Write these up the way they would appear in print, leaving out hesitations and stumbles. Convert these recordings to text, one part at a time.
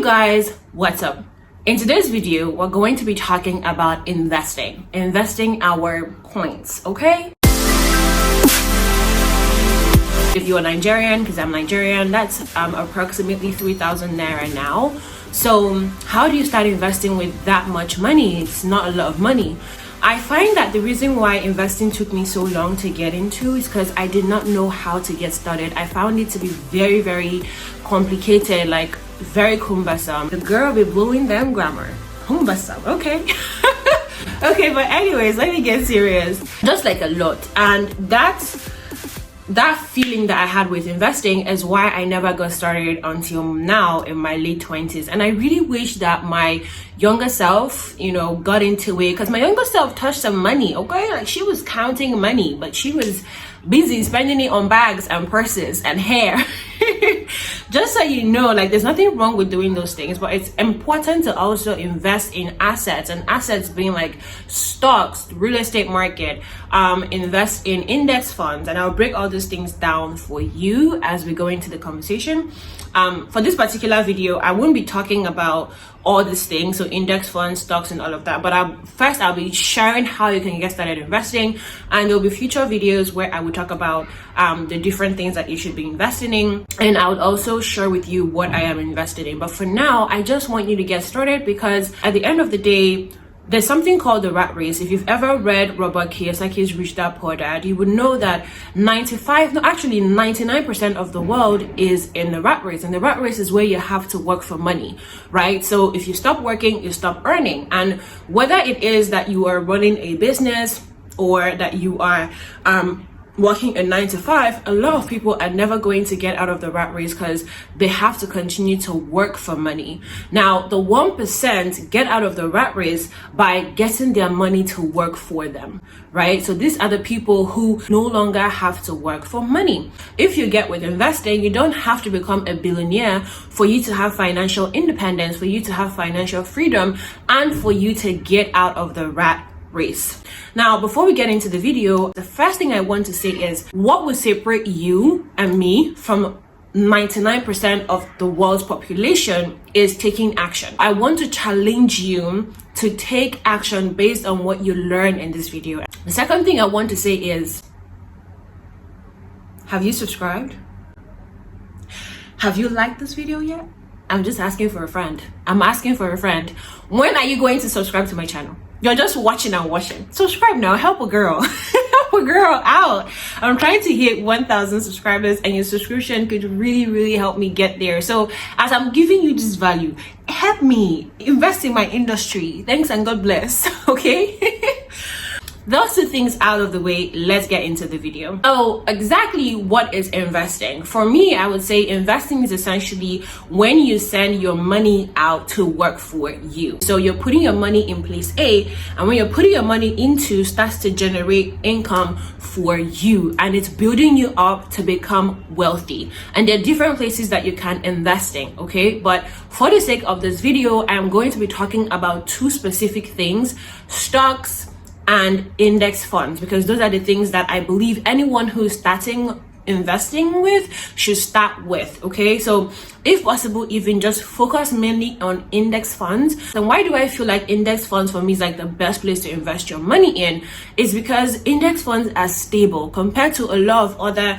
guys, what's up? In today's video, we're going to be talking about investing our coins, okay? If you're Nigerian, because I'm Nigerian, that's approximately 3,000 naira now. So how do you start investing with that much money? It's not a lot of money. I find that the reason why investing took me so long to get into is because I did not know how to get started. I found it to be very, very complicated, like very cumbersome. The girl be blowing them grammar. Cumbersome, okay. Okay, but anyways, let me get serious. Just like a lot. And that feeling that I had with investing is why I never got started until now in my late 20s. And I really wish that my younger self, got into it, because my younger self touched some money, okay? Like she was counting money, but she was busy spending it on bags and purses and hair. Just so you know, like there's nothing wrong with doing those things, but it's important to also invest in assets, and assets being like stocks, real estate market, invest in index funds. And I'll break all these things down for you as we go into the conversation. For this particular video, I won't be talking about all these things, so index funds, stocks, and all of that, but I'll be sharing how you can get started investing, and there'll be future videos where I will talk about the different things that you should be investing in, and I would also share with you what I am invested in. But for now, I just want you to get started, because at the end of the day, there's something called the rat race. If you've ever read Robert Kiyosaki's Rich Dad Poor Dad, you would know that 99% of the world is in the rat race. And the rat race is where you have to work for money, right? So if you stop working, you stop earning. And whether it is that you are running a business or that you are working a 9 to 5, a lot of people are never going to get out of the rat race because they have to continue to work for money. Now, the 1% get out of the rat race by getting their money to work for them, right? So these are the people who no longer have to work for money. If you get with investing, you don't have to become a billionaire for you to have financial independence, for you to have financial freedom, and for you to get out of the rat race. Now, before we get into the video, the first thing I want to say is what will separate you and me from 99% of the world's population is taking action. I want to challenge you to take action based on what you learn in this video. The second thing I want to say is, have you subscribed? Have you liked this video yet? I'm just asking for a friend. I'm asking for a friend. When are you going to subscribe to my channel? You're just watching and watching. Subscribe now. Help a girl. Help a girl out. I'm trying to hit 1,000 subscribers, and your subscription could really, really help me get there. So as I'm giving you this value, help me invest in my industry. Thanks and God bless. Okay? Those two things out of the way, let's get into the video. Oh, exactly what is investing? For me, I would say investing is essentially when you send your money out to work for you. So you're putting your money in place A, and when you're putting your money into starts to generate income for you, and it's building you up to become wealthy. And there are different places that you can invest in, okay? But for the sake of this video, I'm going to be talking about two specific things: stocks and index funds, because those are the things that I believe anyone who's starting investing with should start with, okay? So if possible, even just focus mainly on index funds. And why do I feel like index funds for me is like the best place to invest your money in? Is because index funds are stable compared to a lot of other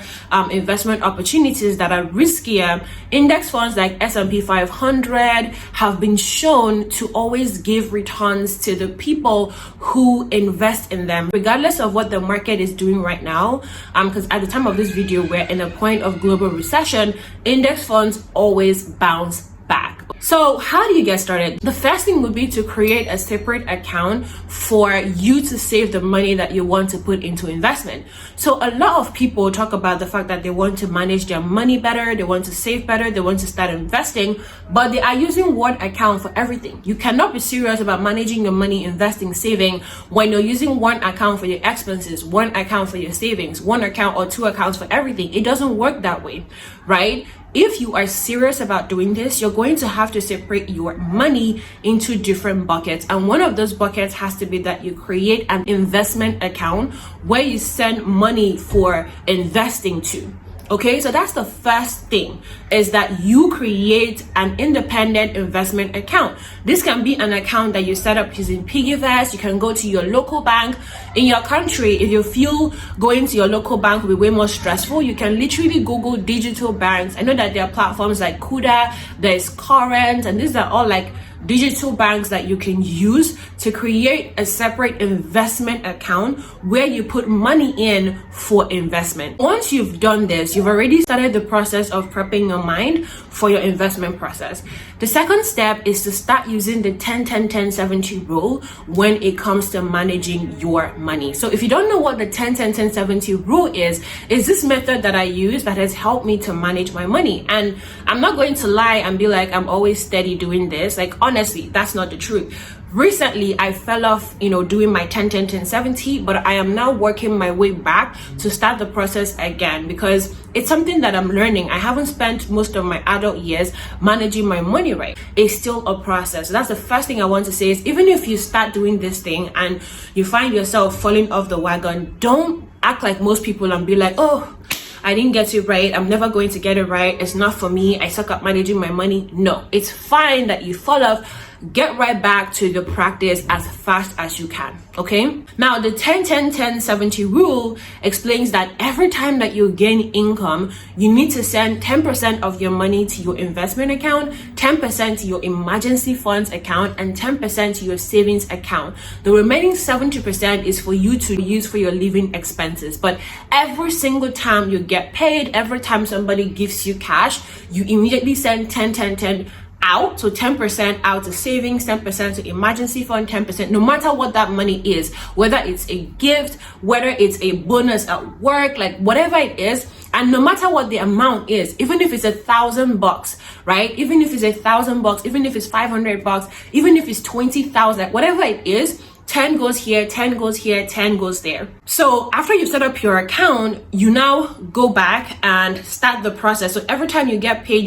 investment opportunities that are riskier. Index funds like S&P 500 have been shown to always give returns to the people who invest in them, regardless of what the market is doing right now. Because at the time of this video, we're in a point of global recession. Index funds always bounce back. So how do you get started? The first thing would be to create a separate account for you to save the money that you want to put into investment. So a lot of people talk about the fact that they want to manage their money better, they want to save better, they want to start investing, but they are using one account for everything. You cannot be serious about managing your money, investing, saving, when you're using one account for your expenses, one account for your savings, one account or two accounts for everything. It doesn't work that way, right? If you are serious about doing this, you're going to have to separate your money into different buckets. And one of those buckets has to be that you create an investment account where you send money for investing to. Okay, so that's the first thing, is that you create an independent investment account. This can be an account that you set up using Piggyvest. You can go to your local bank in your country. If you feel going to your local bank will be way more stressful, you can literally Google digital banks. I know that there are platforms like Kuda, there's Current, and these are all like digital banks that you can use to create a separate investment account where you put money in for investment. Once you've done this, you've already started the process of prepping your mind for your investment process. The second step is to start using the 10-10-10-70 rule when it comes to managing your money. So if you don't know what the 10-10-10-70 rule is this method that I use that has helped me to manage my money. And I'm not going to lie and be like I'm always steady doing this. Like, honestly, that's not the truth. Recently, I fell off, doing my 10-10-10-70, but I am now working my way back to start the process again because it's something that I'm learning. I haven't spent most of my adult years managing my money right. It's still a process. So that's the first thing I want to say is even if you start doing this thing and you find yourself falling off the wagon, don't act like most people and be like, oh, I didn't get it right. I'm never going to get it right. It's not for me. I suck at managing my money. No, it's fine that you fall off. Get right back to the practice as fast as you can. Okay. Now the 10-10-10-70 rule explains that every time that you gain income, you need to send 10% of your money to your investment account, 10% to your emergency funds account, and 10% to your savings account. The remaining 70% is for you to use for your living expenses. But every single time you get paid, every time somebody gives you cash, you immediately send 10-10-10 out. So 10% out to savings, 10% to emergency fund, 10%, no matter what that money is, whether it's a gift, whether it's a bonus at work, like whatever it is. And no matter what the amount is, even if it's $1,000, right? Even if it's $1,000, even if it's $500, even if it's 20,000, whatever it is, 10 goes here, 10 goes here, 10 goes there. So after you've set up your account, you now go back and start the process. So every time you get paid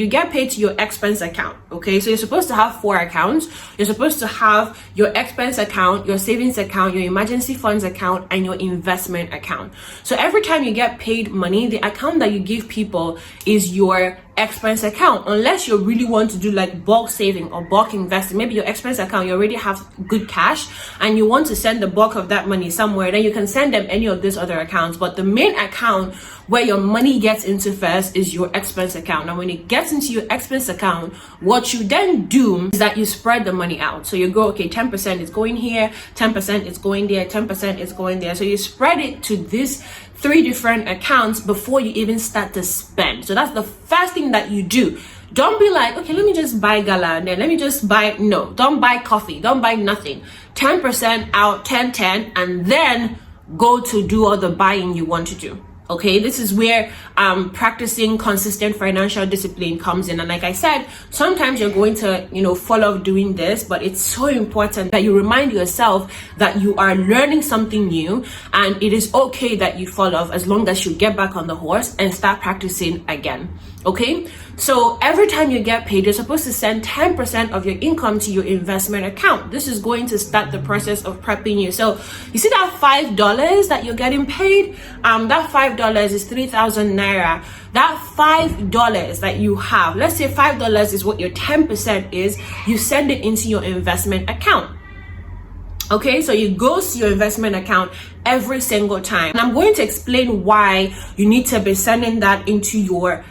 to your expense account. Okay, so you're supposed to have 4 accounts. You're supposed to have your expense account, your savings account, your emergency funds account, and your investment account. So every time you get paid money, the account that you give people is your expense account, unless you really want to do like bulk saving or bulk investing. Maybe your expense account, you already have good cash and you want to send the bulk of that money somewhere, then you can send them any of these other accounts. But the main account where your money gets into first is your expense account. Now when it gets into your expense account, what you then do is that you spread the money out. So you go, okay, 10% is going here, 10% is going there, 10% is going there. So you spread it to this 3 different accounts before you even start to spend. So that's the first thing that you do. Don't be like, okay, let me just buy gala and then let me just buy. No, don't buy coffee, don't buy nothing. 10% out, 10-10, and then go to do all the buying you want to do. Okay, this is where practicing consistent financial discipline comes in. And like I said, sometimes you're going to, fall off doing this, but it's so important that you remind yourself that you are learning something new and it is okay that you fall off as long as you get back on the horse and start practicing again. Okay, so every time you get paid, you're supposed to send 10% of your income to your investment account. This is going to start the process of prepping you. So you see that $5 that you're getting paid, that $5 is 3,000 naira. That $5 that you have, let's say $5 is what your 10% is, you send it into your investment account. Okay, so you go to your investment account every single time. And I'm going to explain why you need to be sending that into your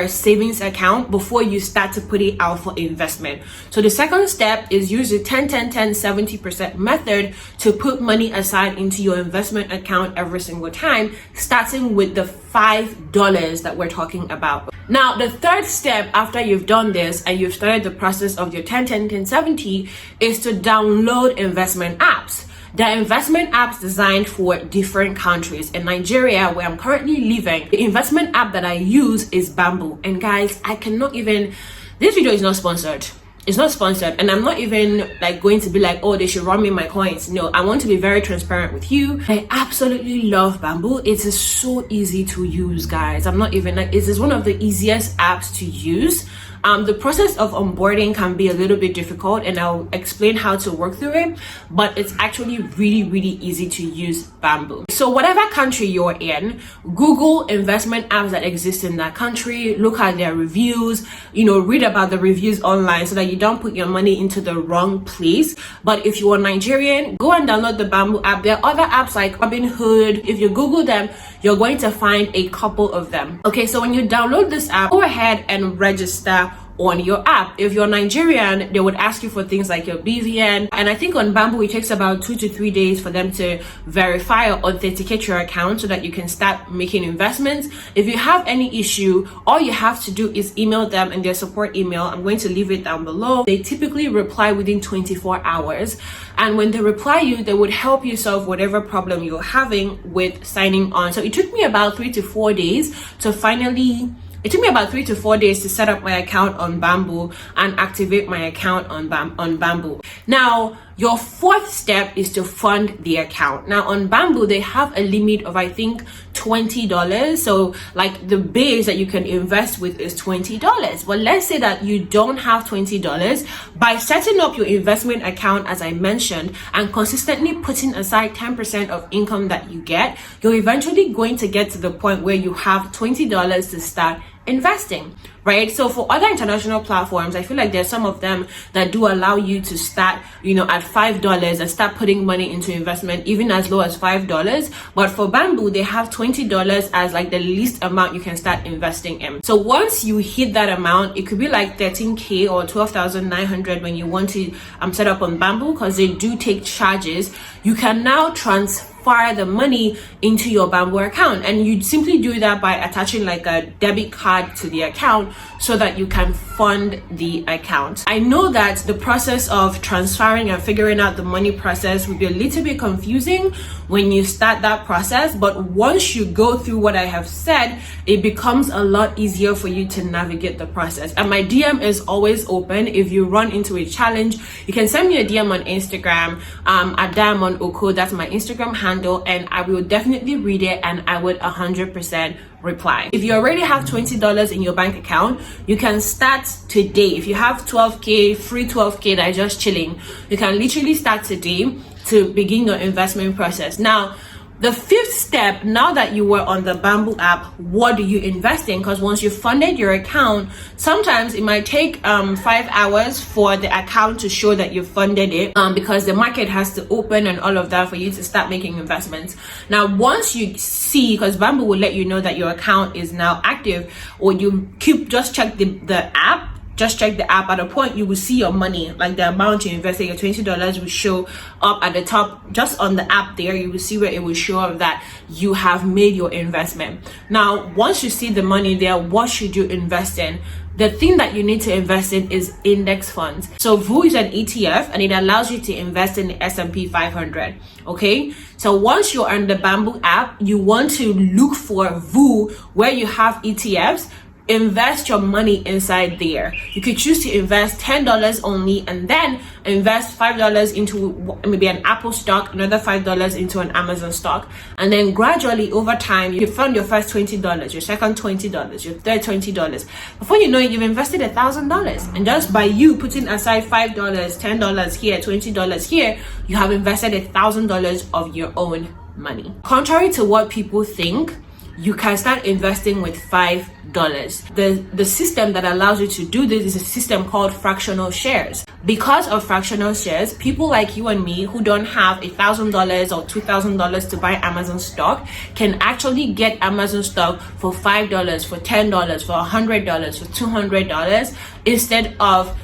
savings account before you start to put it out for investment. So the second step is use the 10-10-10-70% method to put money aside into your investment account every single time, starting with the $5 that we're talking about. Now, the third step after you've done this and you've started the process of your 10-10-10-70 is to download investment apps. There are investment apps designed for different countries. In Nigeria, where I'm currently living, the investment app that I use is Bamboo. And guys, this video is not sponsored. It's not sponsored. And I'm not even going to be like, oh, they should run me my coins. No, I want to be very transparent with you. I absolutely love Bamboo. It is so easy to use, guys. I'm not even it is one of the easiest apps to use. The process of onboarding can be a little bit difficult, and I'll explain how to work through it, but it's actually really easy to use Bamboo. So whatever country you're in, Google investment apps that exist in that country, look at their reviews, read about the reviews online so that you don't put your money into the wrong place. But if you are Nigerian, go and download the Bamboo app. There are other apps like ROBINHOod. If you Google them, you're going to find a couple of them. Okay, so when you download this app, go ahead and register on your app. If you're Nigerian, they would ask you for things like your BVN, and I think on Bamboo it takes about 2 to 3 days for them to verify or authenticate your account so that you can start making investments. If you have any issue, all you have to do is email them in their support email. I'm going to leave it down below. They typically reply within 24 hours, and when they reply you, they would help you solve whatever problem you're having with signing on. So it took me about 3 to 4 days to finally set up my account on Bamboo and activate my account on Bamboo. Now, your fourth step is to fund the account. Now on Bamboo, they have a limit of, I think, $20. So like the base that you can invest with is $20. But let's say that you don't have $20. By setting up your investment account, as I mentioned, and consistently putting aside 10% of income that you get, you're eventually going to get to the point where you have $20 to start investing, right? So for other international platforms, I feel like there's some of them that do allow you to start, at $5 and start putting money into investment, even as low as $5. But for Bamboo, they have $20 as like the least amount you can start investing in. So once you hit that amount, it could be like 13K or 12,900 when you want to set up on Bamboo, because they do take charges. You can now transfer the money into your Bamboo account, and you simply do that by attaching like a debit card to the account so that you can fund the account. I know that the process of transferring and figuring out the money process will be a little bit confusing when you start that process, but once you go through what I have said, it becomes a lot easier for you to navigate the process. And my DM is always open. If you run into a challenge, you can send me a DM on Instagram at Diamond Oko. That's my Instagram handle, and I will definitely read it and I would 100% reply. If you already have $20 in your bank account, you can start today. If you have 12K, free 12K that is just chilling, you can literally start today to begin your investment process. Now, the fifth step, now that you were on the Bamboo app, what do you invest in? Because once you funded your account, sometimes it might take 5 hours for the account to show that you funded it, because the market has to open and all of that for you to start making investments. Now, once you see, because Bamboo will let you know that your account is now active, or you just check the app. Just check the app. At a point, you will see your money, like the amount you invested. Your $20 will show up at the top, just on the app there. You will see where it will show up that you have made your investment. Now, once you see the money there, what should you invest in? The thing that you need to invest in is index funds. So VOO is an ETF, and it allows you to invest in the S&P 500. Okay, so once you're on the Bamboo app, you want to look for VOO where you have ETFs. Invest your money inside there. You could choose to invest $10 only, and then invest $5 into maybe an Apple stock, another $5 into an Amazon stock, and then gradually over time you fund your first $20, your second $20, your third $20. Before you know it, you've invested $1,000, and just by you putting aside $5, $10 here, $20 here, you have invested $1,000 of your own money. Contrary to what people think, you can start investing with $5. The system that allows you to do this is a system called fractional shares. Because of fractional shares, people like you and me who don't have $1,000 or $2,000 to buy Amazon stock can actually get Amazon stock for $5, for $10, for $100, for $200, instead of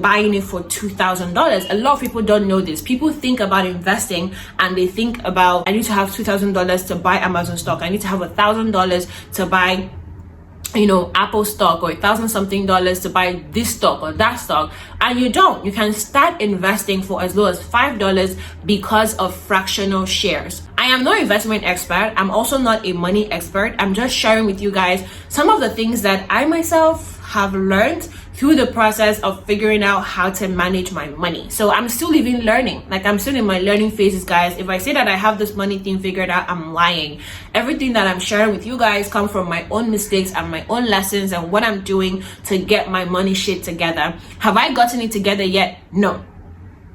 buying it for $2,000. A lot of people don't know this. People think about investing and they think about, I need to have $2,000 to buy Amazon stock. I need to have $1,000 to buy Apple stock, or $1,000 something to buy this stock or that stock, and you don't. You can start investing for as low as $5 because of fractional shares. I am no investment expert. I'm also not a money expert. I'm just sharing with you guys some of the things that I myself have learned through the process of figuring out how to manage my money. So I'm still even learning. Like, I'm still in my learning phases, guys. If I say that I have this money thing figured out, I'm lying. Everything that I'm sharing with you guys come from my own mistakes and my own lessons and what I'm doing to get my money shit together. Have I gotten it together yet? No.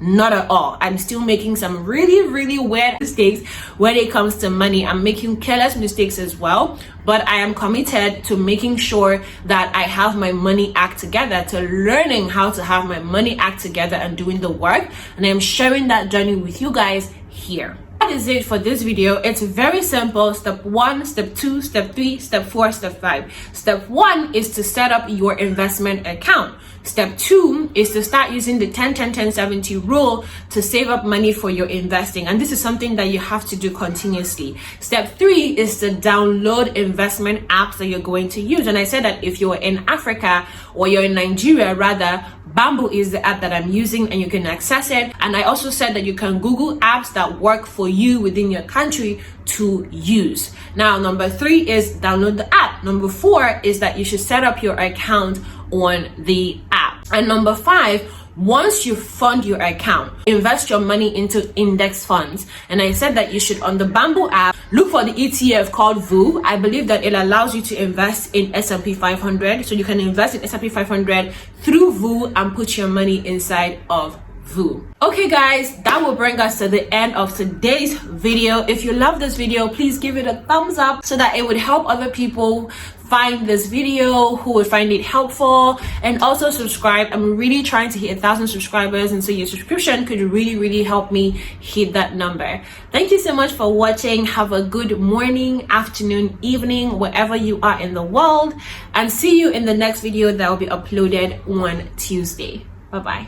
Not at all. I'm still making some really weird mistakes when it comes to money. I'm making careless mistakes as well, but I am committed to making sure that I have my money act together, to learning how to have my money act together and doing the work. And I'm sharing that journey with you guys here. That is it for this video. It's very simple. Step 1, step 2, step 3, step 4, step 5. Step 1 is to set up your investment account. Step 2 is to start using the 10-10-10-70 rule to save up money for your investing. And this is something that you have to do continuously. Step 3 is to download investment apps that you're going to use. And I said that if you're in Africa or you're in Nigeria rather, Bamboo is the app that I'm using and you can access it. And I also said that you can Google apps that work for you within your country to use. Now, number 3 is download the app. Number 4 is that you should set up your account on the app. And number 5, once you fund your account, invest your money into index funds. And I said that you should, on the Bamboo app, look for the ETF called VOO. I believe that it allows you to invest in S&P 500. So you can invest in S&P 500 through VOO and put your money inside of VOO. Okay guys, that will bring us to the end of today's video. If you love this video, please give it a thumbs up so that it would help other people find this video who would find it helpful. And also subscribe. I'm really trying to hit 1,000 subscribers, and so your subscription could really help me hit that number. Thank you so much for watching. Have a good morning, afternoon, evening, wherever you are in the world, and see you in the next video that will be uploaded on Tuesday. Bye bye.